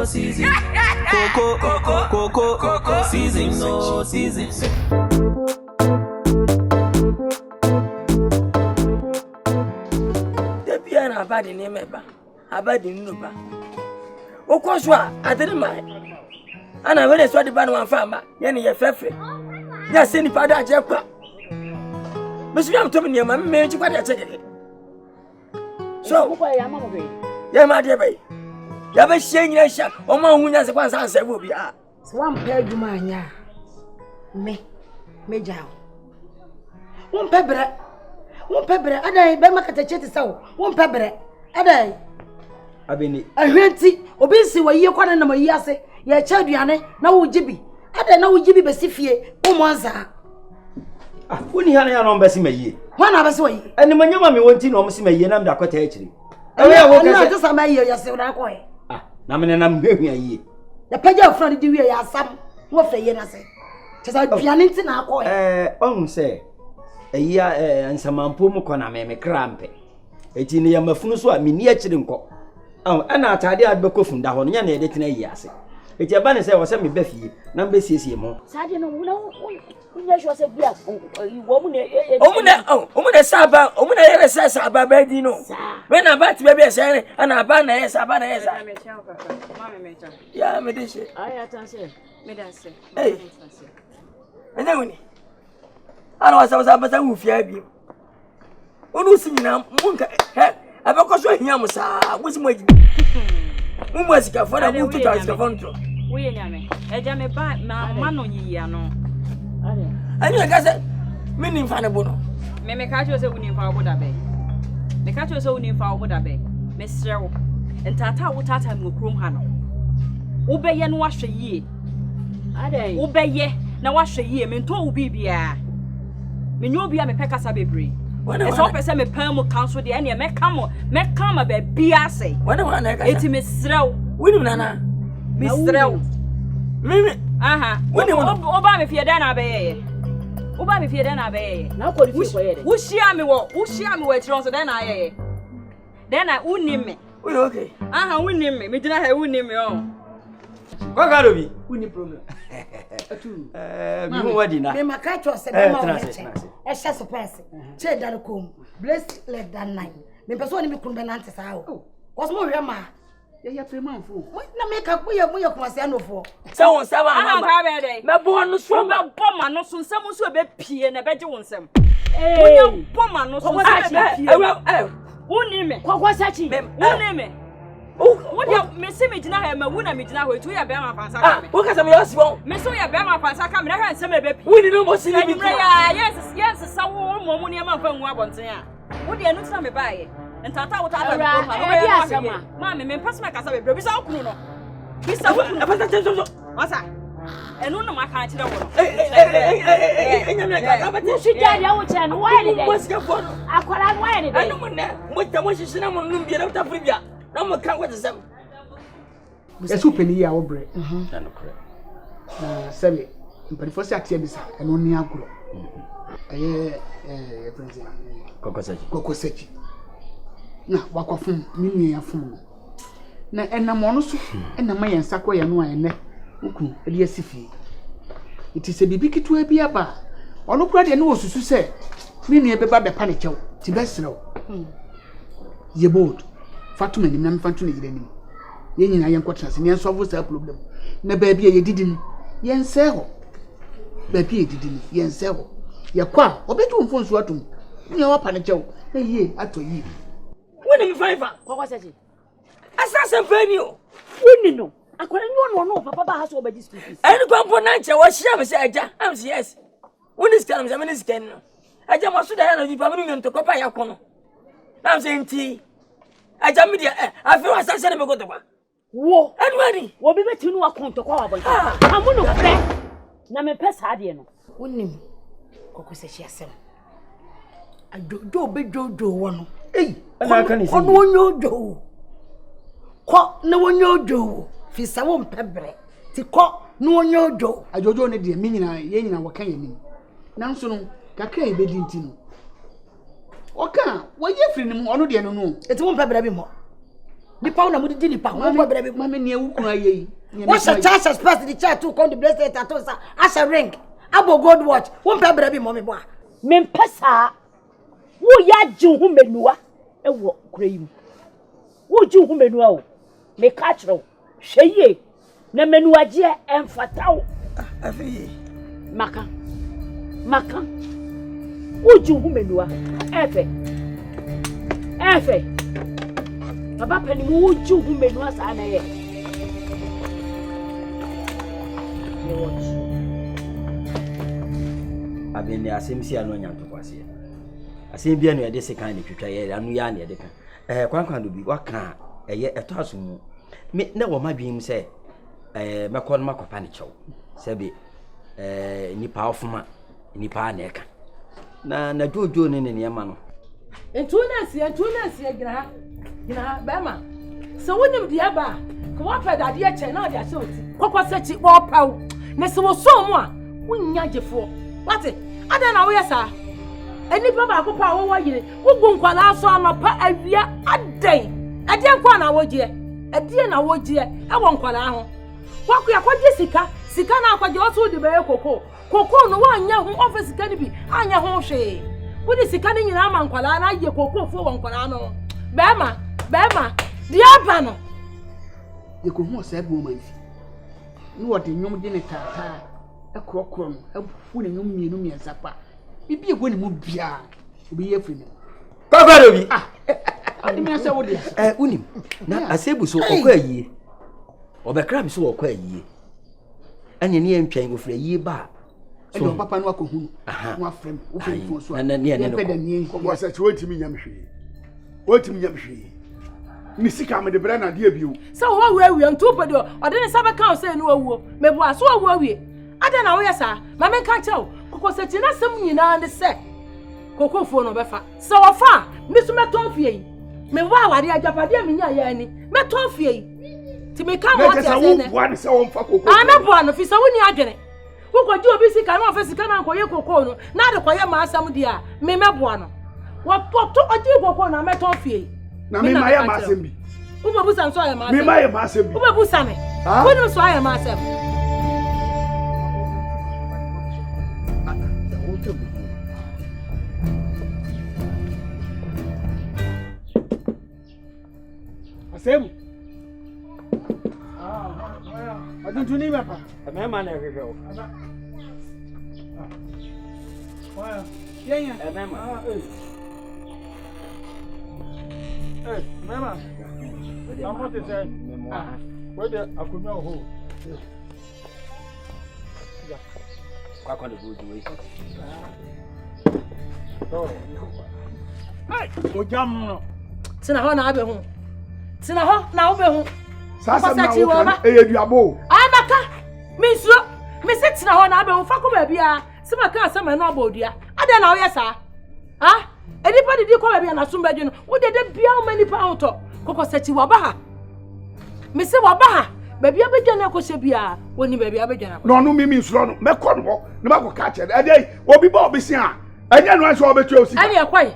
season. Coco season, no season. The piano about the name about the Nuba. O course, I didn't mind. And I really saw the band one farmer, Yanny Fefe. Yes, any father, Jacka. Miss Ram told me, my marriage, what I said. So, yeah, my dear baby. You have a shame, you shall, or my woman as a once answer will be. One pair of mine, me, Major. One pebble, a day, Bemaka chetty so, one pebble, a day. I been I heard see, obviously, what you call number yase, your child, Yanne, now Jibby. I don't know Jibby Bessifie, Omonza. When you had a number, see me. One of us way. And the man you mammy won't almost see me, and I'm the cottage. I just a mayor, yourself, Ah, Naman, I'm going a year. The pedal front do we are some, what for Yenase? Tis I pianins in our coin. Say, a year and some Ampumukona me crampe. It's in the Yamafuso, I mean, yet didn't go. Oh, and I tied the book from down, Yan, editing a yassi. It's a banner, was semi Bethy, number 6 more. Sergeant, no, yes, was a black woman. Omuna Saba, Omuna says about Bedino. When I bat baby, say, and I ban a Sabana. Yeah, Medici. I answer, Medicine. Hey, and then I was about to move you. Onu see now, Munka, I because you're Yamusa, what's my was for a move to Tascavonto. We yame, a jammy bad man on ye, no. And you guys, meaning Fanabono. Me catch us a winning for what I bay. Me catch us only for what I bay. Mr. And Tata would tata and Mukrum Hano. Obey and wash a ye. Obey ye, now wash a year, mean to be beer. Minobia me peck as a baby. It's all person me perm council the enemy me come a beer say. When it's Miss Row, Winana, Miss Row. Mimi, aha. When you Obama if you're done obey. Obama if you're done obey. Now, who share me what? Who share me what? So then I wouldn't name me. Okay. Aha, wouldn't name me. Me did not have wouldn't name me all. What got to be? Wouldn't problem. What did I? My cat was a shas of person. Check that comb. Bless let that night. Me person me couldn't answer how. What's more, Rama? You have 3 months. What make up we are Kwasiano for? So, Sama, my born from a bomber, no soon, someone so a bit pee and a better one some. Eh, bomber, no so who name me? What was that? Who name me? Oh, what you miss me to have a woman, to a Bama Fansa. What can I small? Miss Bama Fansa come there and some a bit. We didn't want to see me. Yes, some more money among from Wabonsia. What do you know me by? And Tata would have Mammy, me pass my casa, baby. So, Bruno. He's so what's that? And no, my can't tell. She died out and why what's your phone? I call out why I don't know what the most is on Lumbia out of Libya. No more count with them. A super near our bread. Sally, but for Saturday, and only uncle. Cocosetti. Na wakofum mini afum na enamonu so enama yen sakwa ye no ene ukun ede asifi iti se bibi kitu abi aba ono kura de ne osusu se mini ebeba be pa ne chew ti besrew ye bold fatuma ni nam fatu ne yirani ye nyina yen kwatra se ne solve sa problem na ba bia ye didini yen se ho ba bia ye didini yen se ho ye kwa obetu mfonsu atum ni wa pa ne chew na ye ato yi. When am I? What was it? Assassin venue. Wouldn't know. I couldn't know Papa has over this piece. And component, was she ever said, I'm yes. When this comes, I'm in this can. I just must have you permanent to copy your corner. I'm saying tea. I jam media. I feel assassin and go to work. Whoa, and ready. What be to know a count to call about? I'm going to play. Now, my pest had you. Wouldn't Coco says yes. I do big do one. Hey, and can you do? Quack no one you do. Fisa won't pebble. To quack no one you do. I don't know the meaning I ain't what can you mean. Now, so, Kaka bedin. Okay, what you feeling? One of the no, it won't pebble more. Nipa na mudi nipa. Mama ne ewu kun aye. What's a chance express the chair to come the bracelet at us as a ring. Abo gold watch. Won pe bra bi mommy boa. Me mpesa. Wo ya ju hu menua. Ewo kura wo ju hu menua o. Me ka kiro. Hweye. Na menua je emfata wo. Afi. Maka. Wo ju hu menua. Efe. Baba pani wo ju hu menua sa na ye. Abene asemsi anu nya ntokwase asem bia no yede sekan ne twetwa ye anu ya ne yede kan kwankwan do bi waka eye eto asomu me na wo madwim se mekọ no makopa ne chew sebe nipa ofuma nipa na eka na jojo ne ne yema no entunasi gina bema so wonim de aba ko wa peda de eche na de ase oti kokosechi wo paw ne se wo so mu a wonya gefo wate ada na wo yesa enipa ba ko pa wo yire wo gu nkwala so anopa awia adan ade nkwa na wo je ade na wo je e wo nkwala ho wako yakwaje sika na akwaje wo so de be koko no wa anya ho office ka ni bi anya ho hwe wo de sika ni nyina ama nkwala na ye koko fo wo nkwala no bema di aba no ye ko hu Aseibu Amanfi ni wo de nyom de ne tata ekrokro no afu ne nyom mienu miensa pa bibi ego ne mu bia obi ye firi Kwadwo bi ade me ase wo de unim na Aseibu so okọ ayie obekra bi so okọ ayie anya ne ntwan go fira ayie ba so papa no akohu no afrem wo firi so na ne peda nie ko se ti wotimi nyamhwe ni sika me de bra na de abiu so wo awie ntu pedo ode ne sabe kan se no awuo mebu aso wo awie ada na wo yesa ma me kan chew kokoseti na sem nyina ne se kokofo no befa so wo fa mi so meton fie yi me wa awade ajapade mi nya ya ni meton fie yi ti me kan wo tia se ne wo se wo mfa kokofo me bo no fi so wo ni adwene wo ko ji obi sika na ofesi ka na nkoye kokko no na de koye ma asam dia me bo no wo to oji kokko na meton fie yi na me ma ya ma asem bi Uba busa nso ya ma asem me ma ya ma asem bi uba busa me wo no so ya ma asem Aseibu aduntu me pa me ma na hwehwe o wa yenya me ma mama I'm to say where the akunya ho kwakwa de bodu we hey ojam no tina ho na abe ho tina ho na obe ho sasa na wo kan eyeduabo amaka misro mi se tina ho na abe ho fa ko ba bia se maka asema na obodua ada na wo yesa ha edipa didi ko ba bia na sumbaje no wo de bia o mani pa hoto kokosechi wa ba ha mi se wa ba ha ba bia be dwana ko se bia woni ba bia be dwana ko no no mimi nsuro no me ko no ne ma ko ka che ade obi ba obi sia anya no anso obetu osi ani akwai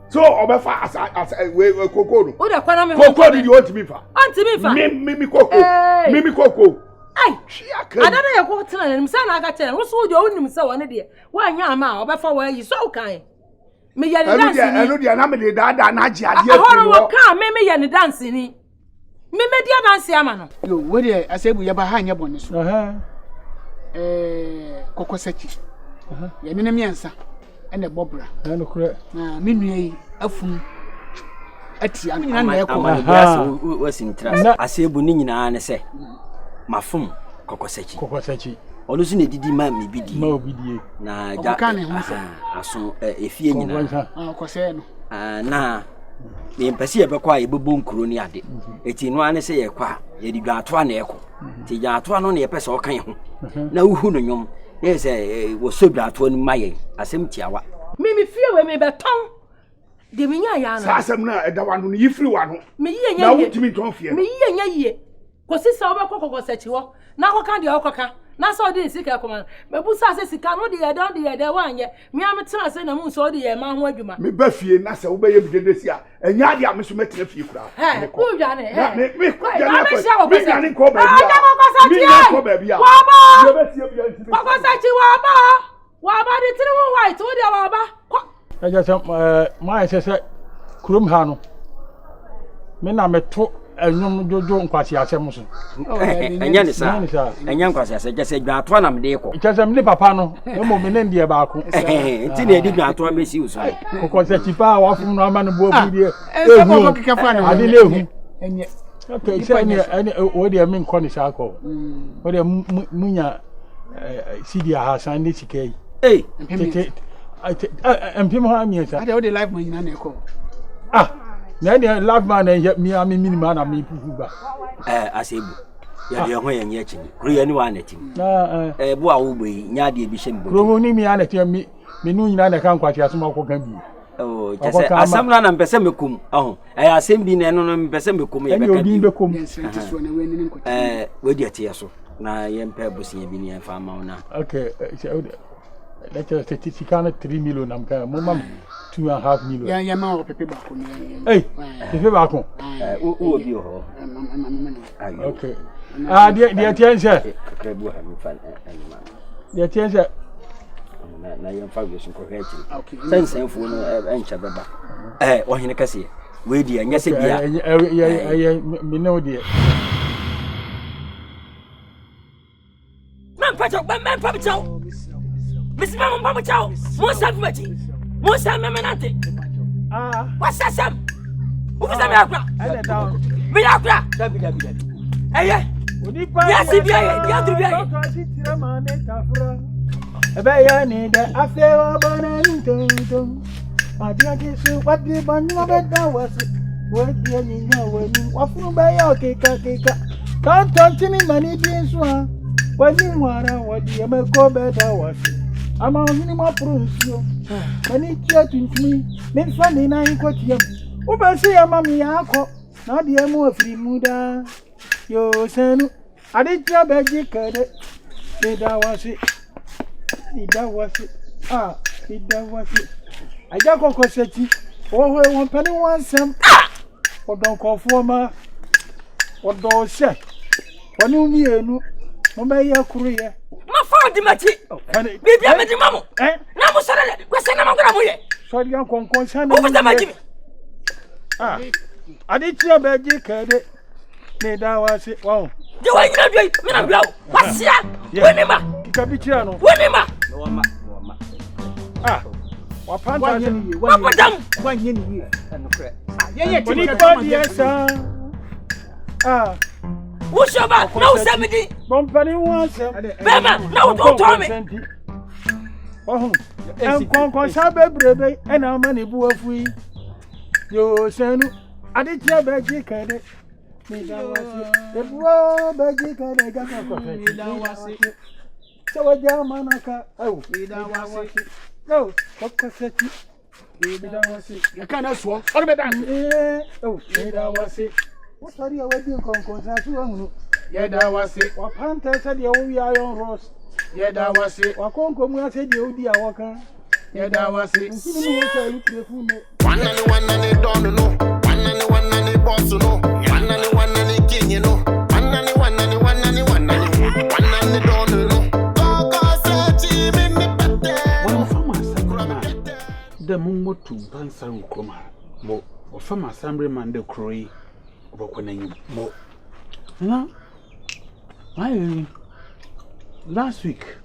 so obefa asa we kokoro o de kwa na me kokoro di ontimi fa mimi koko mimi koko ai adana ye ko tena ne msa na aga tena wo so de onim se woni de wa anya ama obefa wa yi so kan me ye ni dance ni enu dia na me de dada na agi ade afiri wo kan me ye ni dance ni me dia dance ama no yo we de Aseibu ye ba ha anya bone so kokosechi ye ne miensa ene bobra no kure na menu yi afum ati anyina na ekọ wasintra Aseibu ni nyina ne se mafum kokosechi onu su ne didi ma me bidi na ja aso efie nyina kose no na me mpese ye bekwa ye bebo nkuro ni ade eti no ane se ye kwa ye di dwato na ekọ ti dwato no na ye pese o kan ho na uhu no nyom ye se wo so dwato ni maye asem tiawa mimi fie we me beton de minya ya na sa asem na eda wanu ni yifiri wanu me yiye nya na wutimi ton fie me yiye nya yiye Kosisa obekoko sechi ho. Na koka de okoka. Na so de sika koma. Mebusa se sika no de ye don de ye de wanye. Me am tena se na mu so de ye ma ho adwuma. Me ba fie na se wo be ye bidede sia. Enya de am so metena fie kura. He, ku dwane he. Me ko Me dwane ko ba bia. Me ko ba bia. Ye be tie bia nti. Koko sechi wa ba de tiri wo white wo de wa ba. Eja se ma se kurom ha no. Me na meto enwom jojo nkwasi asem so. Enya ni sa. Enya nkwasi asem je se dwato na mde ko. Je se mle papa no, emo me ne ndie ba ko. Nti na edi dwato amesi uso. Kokko se chipa wa fum no ama no bo bu die. Ehu ko kika fa na. Ade le ehu. Enye. Okay, se ni o de me nko ni sa ko. O de munya CD ha san ni sikai. Eh, empim ha mi sa. Ade o de live man nyina na ko. Na de live man na mi am minima na mi pufu ba. Aseibu. Ya de ho ya nye chini. Kuru ya ni wa na tim. Bu a wo gbe nya de bi shem bo. Kuru ni mi ana tim mi nu nyina na kan kwati asoma ko kan bi. Oh, jese asamla na mpese mekum. Asem bi na eno no mpese mekum ya beka bi. We di atie so. Na ye mpa busia bi ni enfa ma una. Okay, let's say certificate 3 million am ka mo mam 2.5 million. Ya ma o pepe ba ko ni. Eh, pepe ba ko. O bi ho. Okay. Dia tiense. Krebu ha mi fan anima. Dia tiense. Na ye mfa go sun ko hechi. Okay. Sensenfo no encha beba. O hene kase. We di anya se bia. Me no dia. Man pa chao. Miss Mama Papa Chow, Monsa Machi, Monsa Mamanante. What's that, Sam? Who is that? Miakra, Hey, yes, if you are to be a bayani, the affair of Bonanton. My dear, what the bundle of it was. What do you know when you walk by your cake? Can't touch any money being one. When you want what you may go better was. I'm on minimum proof. When it chatted me, then funny nine quote him. Open say a mammy alcohol, not the more free muda. Yo, son, I did your bed, you cut it. That was it. That was it. That was it. I got a cossetti. Oh, 1 penny 1 cent. Or don't call for my. What do say? When you mean, no matter career. Ma fa di mati. Bibi amedi mamo. Na mo sare kwese na magura mo ye. So di an konkon san na. O fa ma jimi. Ade tia ba ji kade. Me da wa se. Wow. Di wa nyina doi, me na bia o. Wasia. Woni ma. Kika bi tia no. Woni ma. No ma. Wa panta ni. Wa padam. Wa nye ni. No kre. Ye ti Ni body esa. Ushoba, no semedi. Company wants Bema, no don't tell me. Oh, and Conco Sabe Brebe, and our money boo of we. Yo, son, I did your baggy credit. The boy baggy credit. So a Germanaka. Oh, we don't want it. No, what cassetti? We don't want it. You can't swallow. What about that? Oh, we don't want it. What are you waiting on? Yeah, that was it. What Hunter said you are on Ross. Yeah, that was it. What Conco said you are walking. Yeah, that was it. One and they don't know. One and they boss know. One and they king, you know. One and they don't know. One from my the Mungo to Nkansah Kroma. Mo, or from Assemblyman the Croy. Mo. Why last week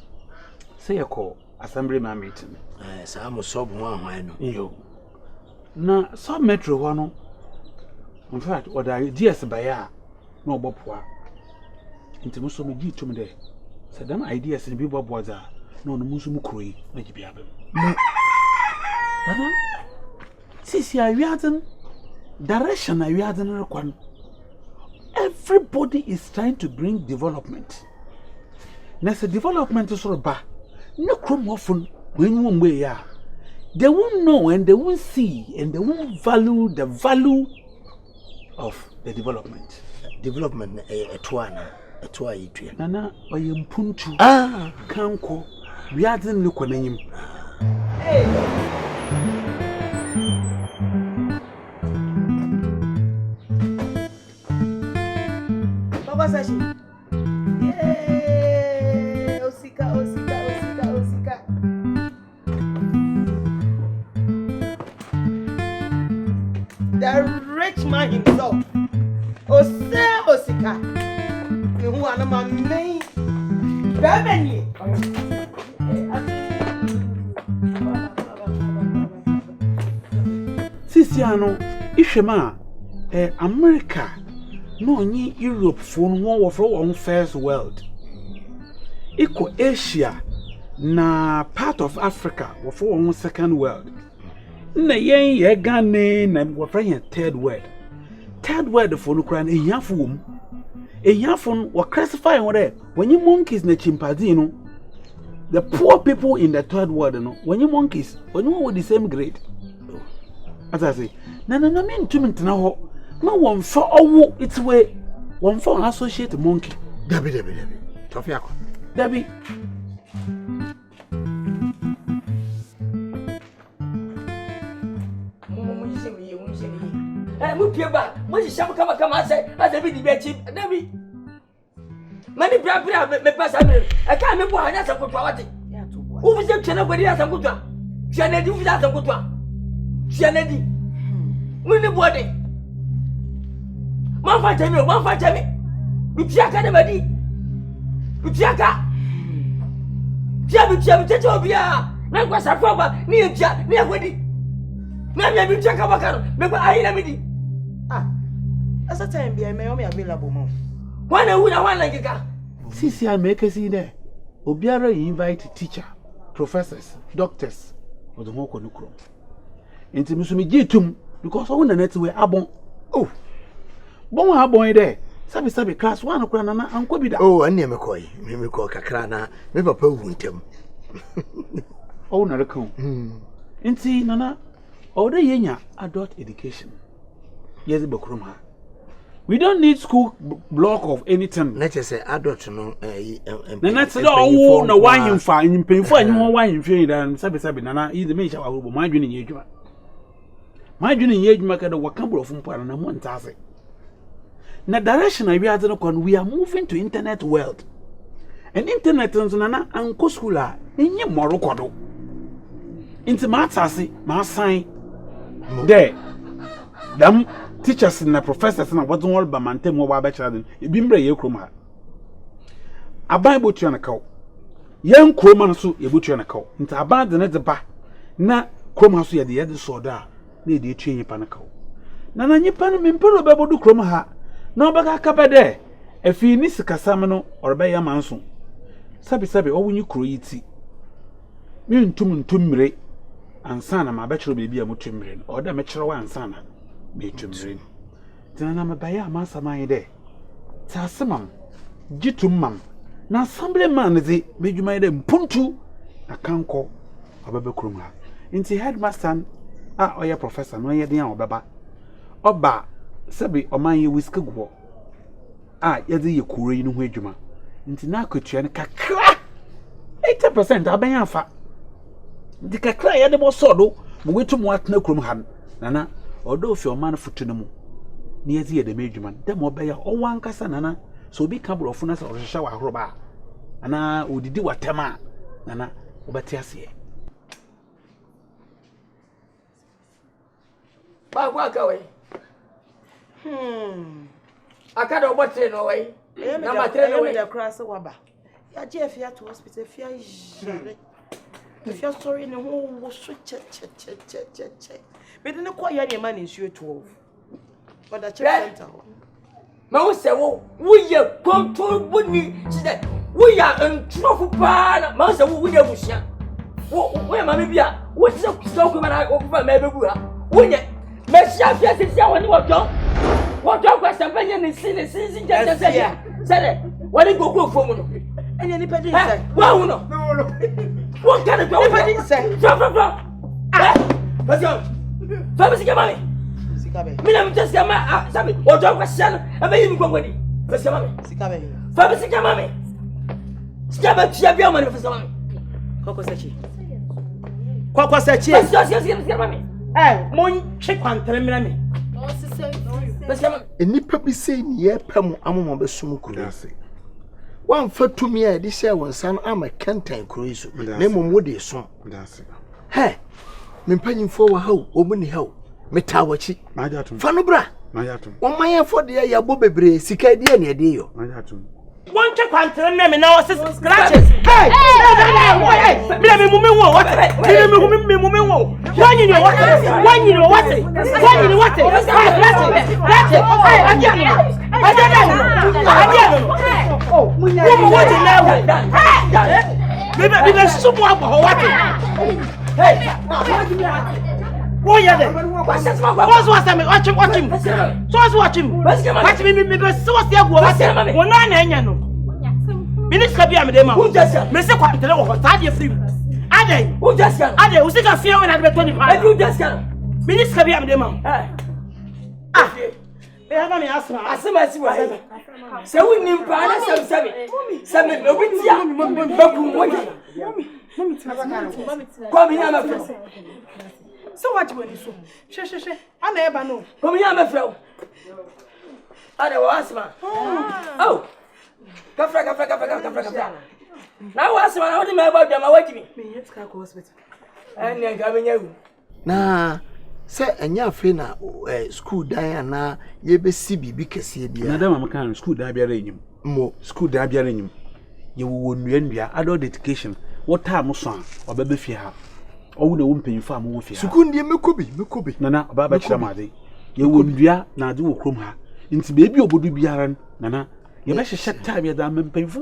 say a call Assemblyman meeting. Some sob one. Yo. Na some metro one. In fact, what I ideas by ya no bopwa. Into most of me to me there. So them ideas in Bibo Boza no Musumu Kroi, like Biabem. See, I read direction I read one. Everybody is trying to bring development. Next development is sort of bad. No crumb often when one way ya. They won't know and they won't see and they won't value the value of the development. development a toa yitwe. Nana oyempuntu. Kanko. We are didn't look on him. Baba Sashi. Yeah, Osika. The rich man himself. Osika. You are my main. Baby. Sisiano, Ishema, America, no ni Europe for one for one first world. Equal Asia, na part of Africa for one second world. Na ye Ghana na wafanya third world. Third world for no crown a yafum. A yafun were classifying whatever when you monkeys na chimpanzee no. The poor people in the third world no when you monkeys when you were the same grade. As I say, no mean to me now. No one for oh, it's way one for associate monkey. Debbie. Tofiako. Debbie. What come and say, as a bit cheap, Debbie. Many people me pass. I can't remember how that's a good quality. Who was the channel where he has a good one? Janedi without a good one. Janedi. When the body. One fight me. Utiaka de badi. Utiaka. Jabu bia. Na kwa safa ni etia, ni akwedi. Na bia utiaka bakano. Me kwa ahina midi. As a time be me available mo. One a one like a Sisi I make us in there. Obiara invite teacher, professors, doctors, or the more conukro. Into Musumi Jitum, because all the net were abon. Oh, bon abon there. Sabi class 1 okranana anko bi da. Oh, anya me koi kakrana, me papa wuntem. Oh, na rekon. Inti nana, all the yenya adult education. Yes, Bokrum ha. We don't need school block of anything. Let's say adult no na that's all na why him fa him pay for anyone why him feel dan sabi nana is the me sha wo ma dwene ye adwuma. Ma dwene ye adwuma ka da wakabro fun pa na mo ntase. Na direction we are going, we are moving to internet world. And internet is nana anko school a enye morokodo. Into matase ma sign there. Them teachers and professors na what all ba mantem wo ba children e bi mbre ye krom ha aban botua na kaw yen krom na so ye botua na kaw nta aban de ne de ba na krom ha so ye de so da na e de tue nyipa na kaw na nyipa no mempero be bodu krom ha na obaka kapede afi ni sikasam no orbe ya manso sabi owunyi kro yiti mi ntum mire ansa na ma ba chiro bebi a mutum mire o da me chiro wa ansa na betumrin tana ma baya ma samai de tasemam gitumam na assembly man ze bedwuma de mpuntu akanko obebe krum ha inti headmaster oya professor no ye den obeba oba sebi oman ye whiskey go ye ze ye kuro yi no ho adwuma inti na akotua ne kakra 80% abanya afa di kakra ye de mo sodo mo wetumu atena krum ha nana odo fi oman futu mu ni ezi ye de medwuma dem obeya owankasa nana so obi ka brofo na sa ohwehwe wa horoba ana odidi watema nana obati ase ba kwa ka we akada obotre no we na matre no we the cross waba ya je fia to hospital fia jare fia sorry ne ho wo so che be de ne kwa ya ne ma ne nsuo 12 but the check center ma wo se wo ye control boni she said we are ntrofu pa na ma se wo ye busia wo ma me bia wo se so ko ma na o fa ma bebu ha wo ye me sia fia se woni wo do kwa champagne ne si je se woni gogo fomu no enya ni pedi se wo no wo kana do pedi se Vas-y, fais-moi ce que Mina just come sabi o jo question e be yimi gogodi be se mama sika be fa be sika mama sika be tia bia mama be se mama koko sechi be mama mon che kwantere mina me o sise be se mama enipa bi sei ni ye pam amoma be sum kuro ase wan fatumi a de hye won san ama kantan kuro iso na momo de so he mempanyimfo wa hawo obuni hawo metawachi fa no bra won maye fo de ya bo bebre sika de na de yo won che kwantere na me na o scratches hey bila me mume wo what bila me mume wo wanyi ni what oh munya what na me sumo abo what hey what ya there watch me so see go what won na enya no Minister Kabia me dem me se kwantere wo stade free adai who just can adai o sika fia when adbe 25 who just can Minister Kabia me dem they have me asma si wa se woni mpa na sem obi tia baku moja come here my friend so what you so she ana eba no come here my friend ada wa asma oh Kafra. Now what's my only my about them away me yes ka hospital. And ya gabenya wu. Na se enya afi na school dan na ye be si bibi kese bia. Na da mama kan school da bia renyim. Mo School da bia renyim. Ye wo nua adult education. What time so an obebe fie ha. Owu na wo mpanyimfo am wo fie ha. School ndie mekobi. Nana obaba kira made. Ye wo nua na ade wo krom ha. Nti bebi obodu biara nana ye be hye time ye da mpanyimfo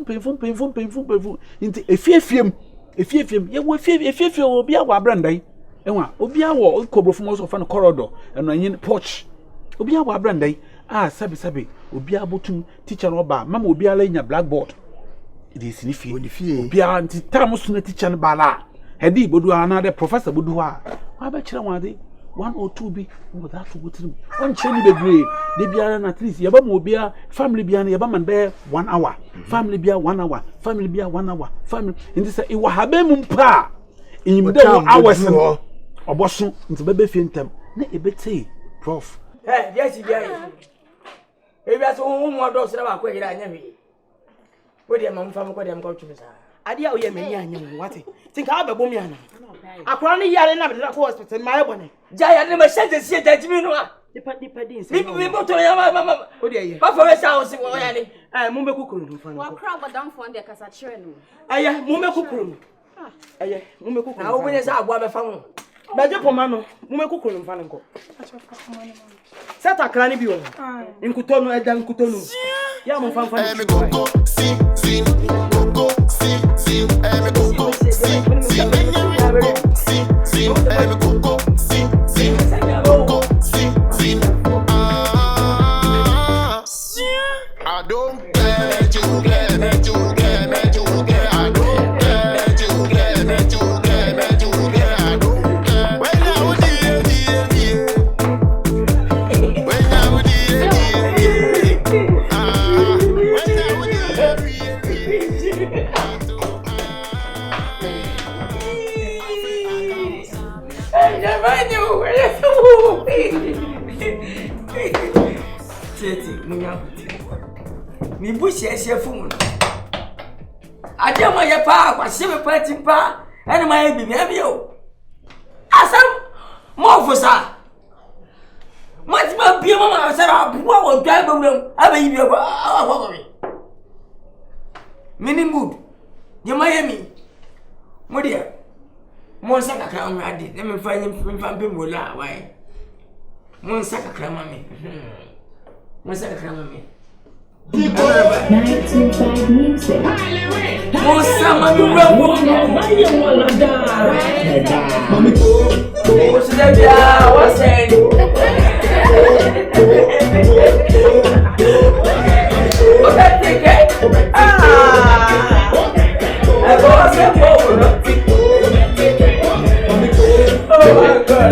nti efiefiem ye wo efiefie obi awo abrandai enwa obi awo kobrofo mo so fa no corridor eno anyin porch obi awo abrandai sabi obi abotum teacher no ba mama obi ala nya blackboard it is nifie obi a nti tam so na teacher no bala hedi bodu another professor bodu a wa ba kire wade 1 or 2 be without to go to on cheni bebre de biara at least yaba mo bia family bia na yaba man be 1 hour family bia 1 hour family bia 1 hour family nti say e wa habe mu mpa enyimde wo hours no oboso nti bebe fie ntam na ebetei prof yes bia e bia so wo mo do so na ba ko hira anya hwe wo de mam fam ko de am ko twumi sa ade a wo ye mani anya wo wate tinka abebo mi ana akora ni yare na be da ko hospital ma ebone Jaya ne ma shete sie tajimi no a. Nipa din se. Bi moto ya mama. O de ye. Ba fa we sa o si wo ya ni. Mo be kukuru no fa no. Wa kra bodam fo de kasa kire no. Mo be kukuru. Mo be kukuru. Na wo be sa agbo abefa mo. Ba je poma no, mo be kukuru no fa nko. Seta kra ni bi wo. Nkuto no eda nkuto no. Ya mo fa me koko si koko si me koko si me koko I don't care, you get me, I don't care, you get me, I don't care. When I would mi bushi ese fun ade ma ye pa kwa se me pa timpa ene ma ye bi me abi o asam mo fusa mo ti ma bi mo ma asara buwa wo dwa gbawram aba yi bi ko mini mood ye ma ye mi mo dia mo sa ka kra ma ade me fa mpe mo la wai mo sa ka kra ma me mo sa ka kra ma me 925 music. Mosama do rabo, maya wala da. Mami ko, what's that? What's that? Okay, take it. I go say more. Oh my God.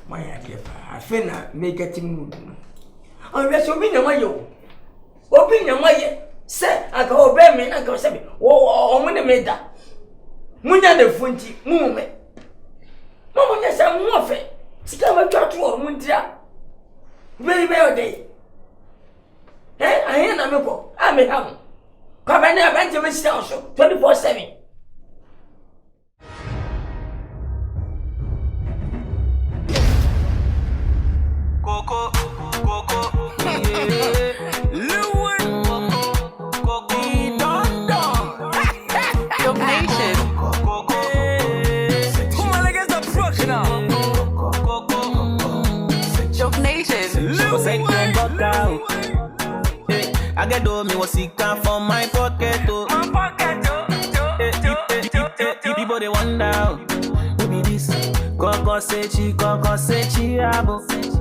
My idea, I feel make it mood. Unless you mean a mayo. Open your way, say, I go obey me, I go say, oh, when I made that. Munya the funty, movement. Mamma, yes, I'm more fair. Scam to Mundia. Very well day. Eh, I ain't a miracle. I may have. Come and have Benjamin Station 24/7. Coco, Lilwin, Coco, donation. Who am I against the professional? Donation. I get do me what sick from my pocket. People they wonder who be this. Coco say chi, abo.